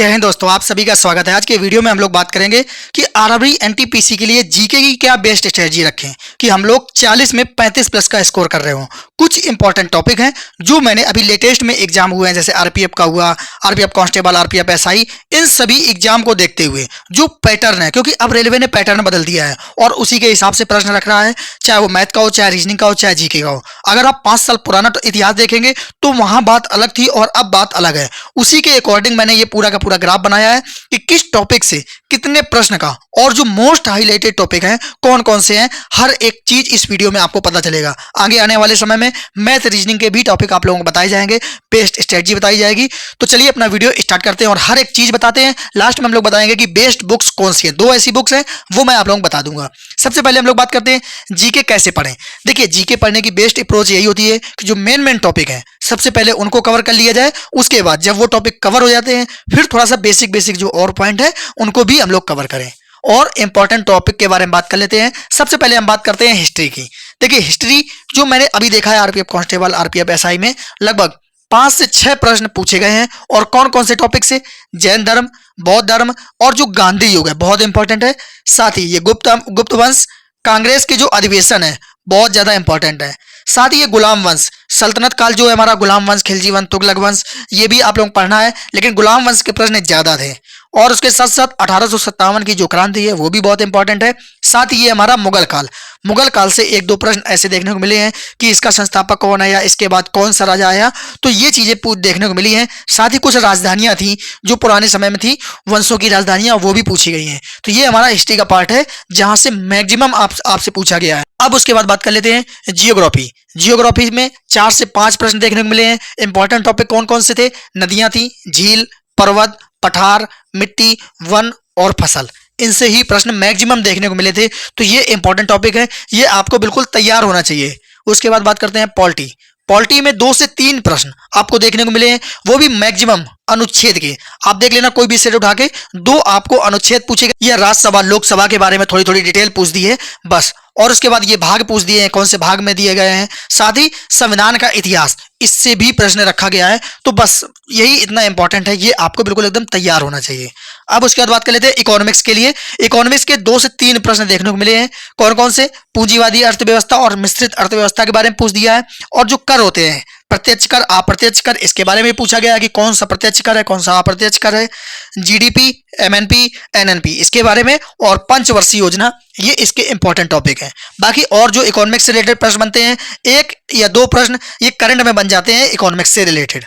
जय हिंद दोस्तों, आप सभी का स्वागत है। आज के वीडियो में हम लोग बात करेंगे कि आरआरबी एनटीपीसी के लिए जीके की क्या बेस्ट स्ट्रेटजी रखें कि हम लोग 40 में 35 प्लस का स्कोर कर रहे हो। कुछ इंपॉर्टेंट टॉपिक हैं जो मैंने अभी लेटेस्ट में एग्जाम हुए हैं, जैसे आरपीएफ का हुआ, आरपीएफ कांस्टेबल, आरपीएफ एसआई, इन सभी एग्जाम को देखते हुए जो पैटर्न है, क्योंकि अब रेलवे ने पैटर्न बदल दिया है और उसी के हिसाब से प्रश्न रख रहा है, चाहे वो मैथ का हो, चाहे रीजनिंग का हो, चाहे जीके का हो। अगर आप 5 साल पुराना इतिहास देखेंगे तो वहां बात अलग थी और अब बात अलग है। उसी के अकॉर्डिंग मैंने ये पूरा का पूरा ग्राफ बनाया है कि किस टॉपिक से कितने प्रश्न का और जो मोस्ट हाईलाइटेड टॉपिक हैं कौन कौन से हैं, हर एक चीज इस वीडियो में आपको पता चलेगा। आगे आने वाले समय में मैथ रीजनिंग के भी टॉपिक आप लोगों को बताए जाएंगे, बेस्ट स्ट्रेटजी बताई जाएगी। तो चलिए अपना वीडियो स्टार्ट करते हैं और हर एक चीज बताते हैं। लास्ट में हम लोग बताएंगे कि बेस्ट बुक्स कौन सी है। 2 ऐसी बुक्स हैं वो मैं आप लोगों को बता दूंगा। सबसे पहले हम लोग बात करते हैं जीके कैसे पढ़ें। देखिए, जीके पढ़ने की बेस्ट अप्रोच यही होती है कि जो मेन टॉपिक है सबसे पहले उनको कवर कर लिया जाए। उसके बाद जब वो टॉपिक कवर हो जाते हैं फिर थोड़ा सा बेसिक जो और पॉइंट है उनको भी हम लोग कवर करें और इंपॉर्टेंट टॉपिक के बारे में बात कर लेते हैं। सबसे पहले हम बात करते हैं हिस्ट्री की। देखिए, हिस्ट्री जो मैंने अभी देखा है आरपीएफ कांस्टेबल, आरपीएफ एसआई में लगभग 5 से 6 प्रश्न पूछे गए हैं। और कौन कौन से टॉपिक से? जैन धर्म, बौद्ध धर्म और जो गांधी युग है बहुत इंपॉर्टेंट है। साथ ही ये गुप्त वंश, कांग्रेस के जो अधिवेशन है बहुत ज्यादा इंपॉर्टेंट है। साथ ही ये गुलाम वंश, सल्तनत काल जो है हमारा, गुलाम वंश, खिलजी वंश, तुगलक वंश, ये भी आप लोग पढ़ना है, लेकिन गुलाम वंश के प्रश्न ज्यादा थे। और उसके साथ साथ 1857 की जो क्रांति है वो भी बहुत इंपॉर्टेंट है। साथ ही ये हमारा मुगल काल से 1-2 प्रश्न ऐसे देखने को मिले हैं कि इसका संस्थापक कौन है या इसके बाद कौन सा राजा आया, तो ये चीजें देखने को मिली हैं। साथ ही कुछ राजधानियां थी जो पुराने समय में थी, वंशों की राजधानियां, वो भी पूछी गई हैं। तो ये हमारा हिस्ट्री का पार्ट है जहां से मैक्सिमम आपसे पूछा गया है। अब उसके बाद बात कर लेते हैं जियोग्राफी में 4 से 5 प्रश्न देखने को मिले हैं। इंपॉर्टेंट टॉपिक कौन कौन से थे? नदियां थी, झील, पर्वत, पठार, मिट्टी, वन और फसल, इनसे ही प्रश्न मैक्सिमम देखने को मिले थे। तो ये इंपॉर्टेंट टॉपिक है, ये आपको बिल्कुल तैयार होना चाहिए। उसके बाद बात करते हैं पॉलिटी में 2 से 3 प्रश्न आपको देखने को मिले हैं, वो भी मैक्सिमम अनुच्छेद के। आप देख लेना, कोई भी सेट उठा के 2 आपको अनुच्छेद पूछेगा या राज्यसभा लोकसभा के बारे में थोड़ी थोड़ी डिटेल पूछ दी है बस। और उसके बाद ये भाग पूछ दिए हैं, कौन से भाग में दिए गए हैं। साथ ही संविधान का इतिहास, इससे भी प्रश्न रखा गया है। तो बस यही इतना इंपॉर्टेंट है, ये आपको बिल्कुल एकदम तैयार होना चाहिए। अब उसके बाद बात कर लेते हैं इकोनॉमिक्स के लिए। इकोनॉमिक्स के 2 से 3 प्रश्न देखने को मिले हैं। कौन कौन से? पूंजीवादी अर्थव्यवस्था और मिश्रित अर्थव्यवस्था के बारे में पूछ दिया है। और जो कर होते हैं, प्रत्यक्ष कर, अप्रत्यक्ष कर, इसके बारे में पूछा गया है कि कौन सा प्रत्यक्ष कर है, कौन सा अप्रत्यक्ष कर है। जीडीपी, एमएनपी, एनएनपी, इसके बारे में। और पंचवर्षीय योजना, ये इसके इंपॉर्टेंट टॉपिक हैं। बाकी और जो इकोनॉमिक्स से रिलेटेड प्रश्न बनते हैं, 1 या 2 प्रश्न ये करंट में बन जाते हैं इकोनॉमिक्स से रिलेटेड।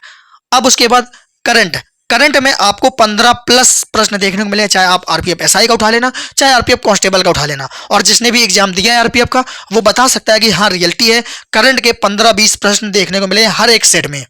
अब उसके बाद करंट में आपको 15 प्लस प्रश्न देखने को मिले, चाहे आप आरपीएफ एसआई का उठा लेना, चाहे आरपीएफ कांस्टेबल का उठा लेना। और जिसने भी एग्जाम दिया है आरपीएफ का वो बता सकता है कि हाँ रियलिटी है, करंट के 15-20 प्रश्न देखने को मिले हर एक सेट में।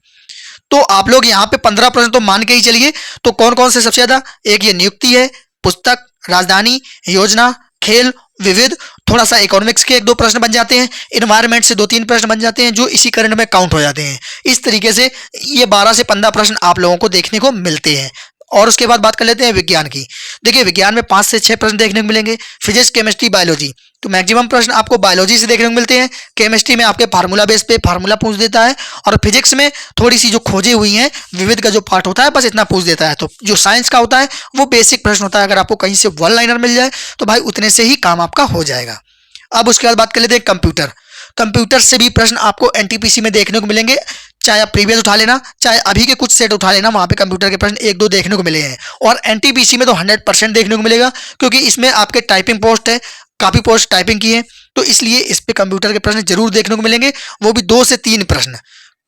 तो आप लोग यहाँ पे 15 प्रश्न तो मान के ही चलिए। तो कौन कौन से सबसे ज्यादा? एक ये नियुक्ति है, पुस्तक, राजधानी, योजना, खेल, विविध, थोड़ा सा इकोनॉमिक्स के 1-2 प्रश्न बन जाते हैं। एनवायरनमेंट से 2-3 प्रश्न बन जाते हैं जो इसी करंट में काउंट हो जाते हैं। इस तरीके से ये 12 से 15 प्रश्न आप लोगों को देखने को मिलते हैं। और उसके बाद बात कर लेते हैं विज्ञान की। देखिए, विज्ञान में 5 से 6 प्रश्न देखने को मिलेंगे। फिजिक्स, केमिस्ट्री, बायोलॉजी, तो मैक्सिमम प्रश्न आपको बायोलॉजी से देखने को मिलते हैं। केमिस्ट्री में आपके फार्मूला बेस पे फार्मूला पूछ देता है। और फिजिक्स में थोड़ी सी जो खोजे हुई हैं, विविध का जो पार्ट होता है बस इतना पूछ देता है। तो जो साइंस का होता है वो बेसिक प्रश्न होता है। अगर आपको कहीं से 1 लाइनर मिल जाए तो भाई उतने से ही काम आपका हो जाएगा। अब उसके बाद बात कर लेते हैं कंप्यूटर से भी प्रश्न आपको एनटीपीसी में देखने को मिलेंगे। चाहे आप प्रीवियस उठा लेना, चाहे अभी के कुछ सेट उठा लेना, वहां पे कंप्यूटर के प्रश्न 1-2 देखने को मिले हैं। और एनटीपीसी में तो 100% देखने को मिलेगा, क्योंकि इसमें आपके टाइपिंग पोस्ट है, काफी पोस्ट टाइपिंग की है, तो इसलिए इस पे कंप्यूटर के प्रश्न जरूर देखने को मिलेंगे, वो भी 2 से 3 प्रश्न।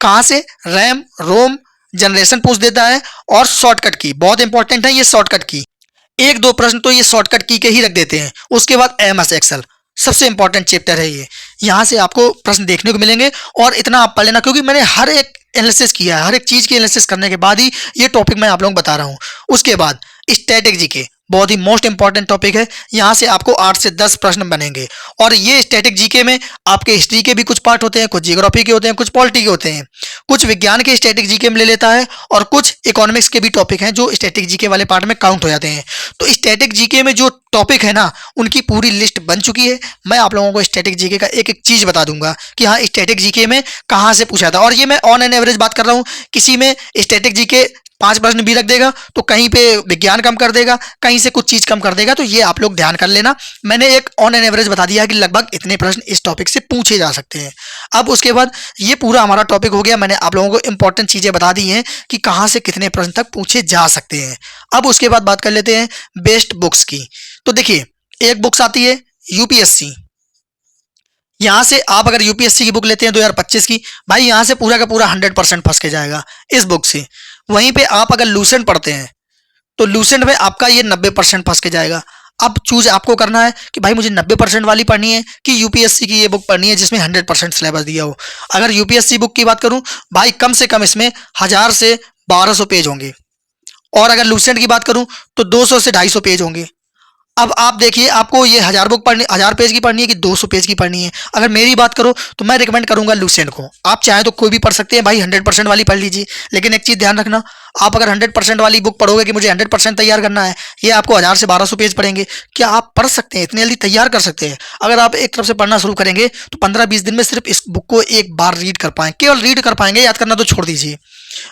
कहां से? रैम, रोम, जनरेशन पूछ देता है। और शॉर्टकट की बहुत इंपॉर्टेंट है, ये शॉर्टकट की 1-2 प्रश्न तो ये शॉर्टकट की के ही रख देते हैं। उसके बाद एमएस एक्सेल, सबसे इंपॉर्टेंट चैप्टर है ये, यहाँ से आपको प्रश्न देखने को मिलेंगे। और इतना आप पढ़ लेना, क्योंकि मैंने हर एक एनालिसिस किया है, हर एक चीज की एनालिसिस करने के बाद ही ये टॉपिक मैं आप लोगों को बता रहा हूँ। उसके बाद स्टैटिक जीके, बहुत ही मोस्ट इंपॉर्टेंट टॉपिक है। यहाँ से आपको 8 से 10 प्रश्न बनेंगे। और ये स्टैटिक जीके में आपके हिस्ट्री के भी कुछ पार्ट होते हैं, कुछ जियोग्राफी के होते हैं, कुछ पॉलिटी के होते हैं, कुछ विज्ञान के स्टैटिक जीके में ले लेता है, और कुछ इकोनॉमिक्स के भी टॉपिक हैं जो स्टैटिक जीके वाले पार्ट में काउंट हो जाते हैं। तो स्टैटिक जीके में जो टॉपिक है ना, उनकी पूरी लिस्ट बन चुकी है। मैं आप लोगों को स्टैटिक जीके का एक एक चीज बता दूंगा कि हाँ स्टैटिक जीके में कहाँ से पूछा था। और ये मैं ऑन एन एवरेज बात कर रहा हूँ, किसी में स्टैटिक जीके 5 प्रश्न भी रख देगा तो कहीं पे विज्ञान कम कर देगा, कहीं से कुछ चीज कम कर देगा। तो ये आप लोग ध्यान कर लेना। मैंने एक ऑन एन एवरेज बता दिया कि लगभग इतने प्रश्न इस टॉपिक से पूछे जा सकते हैं। अब उसके बाद ये पूरा हमारा टॉपिक हो गया। मैंने आप लोगों को इंपॉर्टेंट चीजें बता दी हैं कि कहाँ से कितने प्रश्न तक पूछे जा सकते हैं। अब उसके बाद बात कर लेते हैं बेस्ट बुक्स की। तो देखिए, एक बुक्स आती है यूपीएससी। यहां से आप अगर यूपीएससी की बुक लेते हैं 2025 की, भाई यहां से पूरा का पूरा 100% फंस के जाएगा इस बुक से। वहीं पे आप अगर लूसेंट पढ़ते हैं तो लूसेंट में आपका ये 90% फंस के जाएगा। अब चूज आपको करना है कि भाई मुझे 90% वाली पढ़नी है कि यूपीएससी की ये बुक पढ़नी है जिसमें 100% सिलेबस दिया हो। अगर यूपीएससी बुक की बात करूं, भाई कम से कम इसमें 1000 से 1200 पेज होंगे, और अगर लूसेंट की बात करूं तो 200 से 250 पेज होंगे। अब आप देखिए, आपको ये 1000 बुक पढ़नी, 1000 पेज की पढ़नी है कि 200 पेज की पढ़नी है। अगर मेरी बात करो तो मैं रिकमेंड करूंगा लूसेंट को। आप चाहे तो कोई भी पढ़ सकते हैं भाई, 100% वाली पढ़ लीजिए। लेकिन एक चीज ध्यान रखना, आप अगर 100% वाली बुक पढ़ोगे कि मुझे 100% तैयार करना है, ये आपको 1000 से 1200 पेज पढ़ेंगे। क्या आप पढ़ सकते हैं? इतनी जल्दी तैयार कर सकते हैं? अगर आप एक तरफ से पढ़ना शुरू करेंगे तो 15-20 दिन में सिर्फ इस बुक को एक बार रीड कर पाएंगे, केवल रीड कर पाएंगे, याद करना तो छोड़ दीजिए।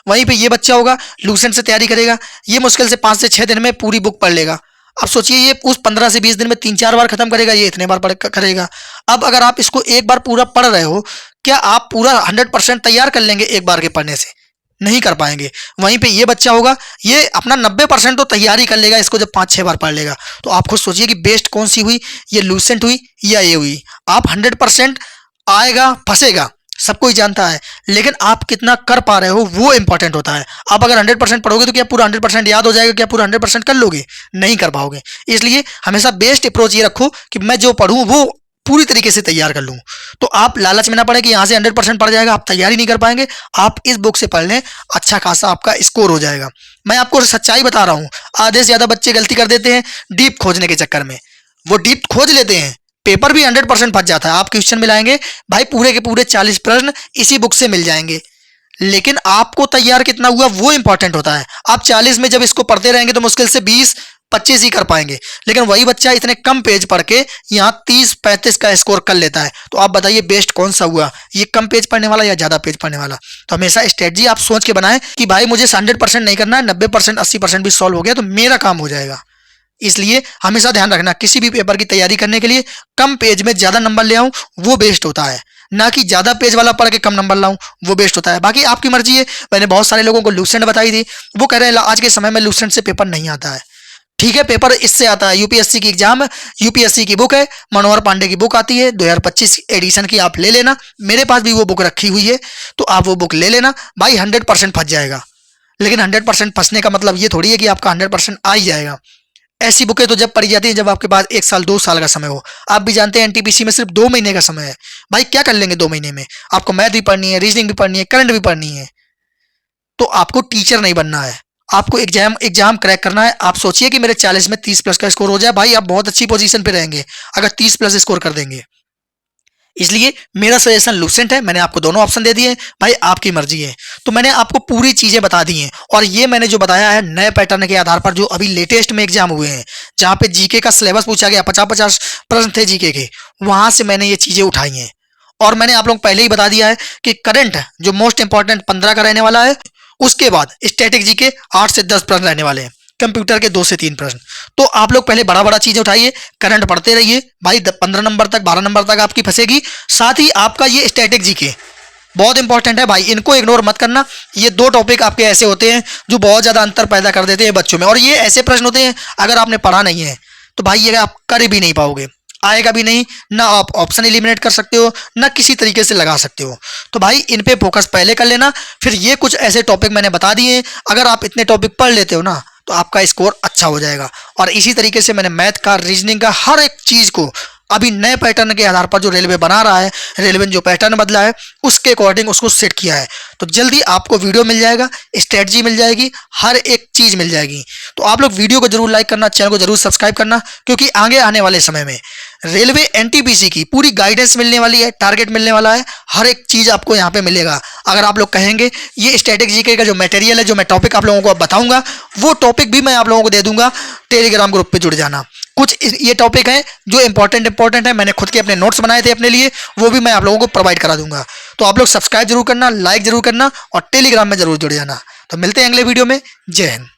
वहीं पे ये बच्चा होगा लूसेंट से तैयारी करेगा, ये मुश्किल से 5 से 6 दिन में पूरी बुक पढ़ लेगा। अब सोचिए, ये उस 15 से 20 दिन में 3-4 बार खत्म करेगा, ये इतने बार पढ़ करेगा। अब अगर आप इसको एक बार पूरा पढ़ रहे हो, क्या आप पूरा 100% तैयार कर लेंगे एक बार के पढ़ने से? नहीं कर पाएंगे। वहीं पे ये बच्चा होगा, ये अपना 90% तो तैयारी कर लेगा इसको जब 5-6 बार पढ़ लेगा। तो आप खुद सोचिए कि बेस्ट कौन सी हुई, ये लूसेंट हुई या ये हुई। आप 100% आएगा फंसेगा, सब कोई जानता है, लेकिन आप कितना कर पा रहे हो वो इंपॉर्टेंट होता है। आप अगर 100% पढ़ोगे तो क्या पूरा 100% याद हो जाएगा? क्या पूरा 100% कर लोगे? नहीं कर पाओगे। इसलिए हमेशा बेस्ट अप्रोच ये रखो कि मैं जो पढ़ूं वो पूरी तरीके से तैयार कर लूं। तो आप लालच में ना पड़े कि यहां से 100% पढ़ जाएगा, आप तैयारी नहीं कर पाएंगे। आप इस बुक से पढ़ लें, अच्छा खासा आपका स्कोर हो जाएगा। मैं आपको सच्चाई बता रहा हूं, आधे से ज्यादा बच्चे गलती कर देते हैं डीप खोजने के चक्कर में। वो डीप खोज लेते हैं, पेपर भी 100% फंस जाता है। आप क्वेश्चन मिलाएंगे भाई, पूरे के पूरे 40 प्रश्न इसी बुक से मिल जाएंगे, लेकिन आपको तैयार कितना हुआ वो इंपॉर्टेंट होता है। आप 40 में जब इसको पढ़ते रहेंगे तो मुश्किल से 20-25 ही कर पाएंगे, लेकिन वही बच्चा इतने कम पेज पढ़ के यहाँ 30-35 का स्कोर कर लेता है। तो आप बताइए बेस्ट कौन सा हुआ, ये कम पेज पढ़ने वाला या ज्यादा पेज पढ़ने वाला? तो हमेशा स्ट्रेटजी आप सोच के बनाएं कि भाई मुझे 100% नहीं करना है, 90% 80% भी सॉल्व हो गया तो मेरा काम हो जाएगा। इसलिए हमेशा ध्यान रखना, किसी भी पेपर की तैयारी करने के लिए कम पेज में ज्यादा नंबर ले आऊं वो बेस्ट होता है, ना कि ज्यादा पेज वाला पढ़ के कम नंबर लाऊं वो बेस्ट होता है। बाकी आपकी मर्जी है। मैंने बहुत सारे लोगों को लूसेंट बताई थी, वो कह रहे हैं आज के समय में लूसेंट से पेपर नहीं आता है। ठीक है, पेपर इससे आता है, यूपीएससी की एग्जाम, यूपीएससी की बुक है, मनोहर पांडे की बुक आती है 2025 एडिशन की, आप ले लेना। मेरे पास भी वो बुक रखी हुई है, तो आप वो बुक ले लेना भाई, 100% फंस जाएगा। लेकिन 100% फंसने का मतलब ये थोड़ी है कि आपका 100% आ ही जाएगा। ऐसी बुकें तो जब पढ़ी जाती है जब आपके पास 1 साल 2 साल का समय हो। आप भी जानते हैं एनटीपीसी में सिर्फ 2 महीने का समय है। भाई क्या कर लेंगे 2 महीने में? आपको मैथ भी पढ़नी है, रीजनिंग भी पढ़नी है, करंट भी पढ़नी है। तो आपको टीचर नहीं बनना है, आपको एग्जाम क्रैक करना है। आप सोचिए कि मेरे 40 में 30 प्लस का स्कोर हो जाए, भाई आप बहुत अच्छी पोजीशन पे रहेंगे अगर 30 प्लस स्कोर कर देंगे। इसलिए मेरा सजेशन लूसेंट है। मैंने आपको दोनों ऑप्शन दे दिए, भाई आपकी मर्जी है। तो मैंने आपको पूरी चीजें बता दी हैं, और ये मैंने जो बताया है नए पैटर्न के आधार पर जो अभी लेटेस्ट में एग्जाम हुए हैं, जहां पे जीके का सिलेबस पूछा गया, 50-50 प्रश्न थे जीके के, वहां से मैंने ये चीजें उठाई हैं। और मैंने आप लोग पहले ही बता दिया है कि करंट जो मोस्ट इंपॉर्टेंट 15 का रहने वाला है, उसके बाद स्टैटिक जीके 8 से 10 प्रश्न रहने वाले हैं, कंप्यूटर के 2 से 3 प्रश्न। तो आप लोग पहले बड़ा बड़ा चीजें उठाइए, करंट पढ़ते रहिए भाई, 15 नंबर तक 12 नंबर तक आपकी फंसेगी। साथ ही आपका ये स्टैटिक जीके बहुत इंपॉर्टेंट है भाई, इनको इग्नोर मत करना। ये 2 टॉपिक आपके ऐसे होते हैं जो बहुत ज्यादा अंतर पैदा कर देते हैं बच्चों में, और ये ऐसे प्रश्न होते हैं अगर आपने पढ़ा नहीं है तो भाई ये आप कर भी नहीं पाओगे, आएगा भी नहीं, ना आप ऑप्शन एलिमिनेट कर सकते हो, ना किसी तरीके से लगा सकते हो। तो भाई इन पे फोकस पहले कर लेना। फिर ये कुछ ऐसे टॉपिक मैंने बता दिए हैं, अगर आप इतने टॉपिक पढ़ लेते हो ना तो आपका स्कोर अच्छा हो जाएगा। और इसी तरीके से मैंने मैथ का, रीजनिंग का, हर एक चीज को अभी नए पैटर्न के आधार पर जो रेलवे बना रहा है, रेलवे ने जो पैटर्न बदला है उसके अकॉर्डिंग उसको सेट किया है। तो जल्दी आपको वीडियो मिल जाएगा, स्ट्रेटजी मिल जाएगी, हर एक चीज मिल जाएगी। तो आप लोग वीडियो को जरूर लाइक करना, चैनल को जरूर सब्सक्राइब करना, क्योंकि आगे आने वाले समय में रेलवे एनटीपीसी की पूरी गाइडेंस मिलने वाली है, टारगेट मिलने वाला है, हर एक चीज आपको यहाँ पे मिलेगा। अगर आप लोग कहेंगे ये स्टैटिक जीके का जो मटेरियल है, जो मैं टॉपिक आप लोगों को बताऊंगा, वो टॉपिक भी मैं आप लोगों को दे दूंगा, टेलीग्राम ग्रुप पे जुड़ जाना। कुछ ये टॉपिक हैं जो इंपॉर्टेंट है, मैंने खुद के अपने नोट्स बनाए थे अपने लिए, वो भी मैं आप लोगों को प्रोवाइड करा दूंगा। तो आप लोग सब्सक्राइब जरूर करना, लाइक जरूर करना, और टेलीग्राम में जरूर जुड़ जाना। तो मिलते हैं अगले वीडियो में। जय हिंद।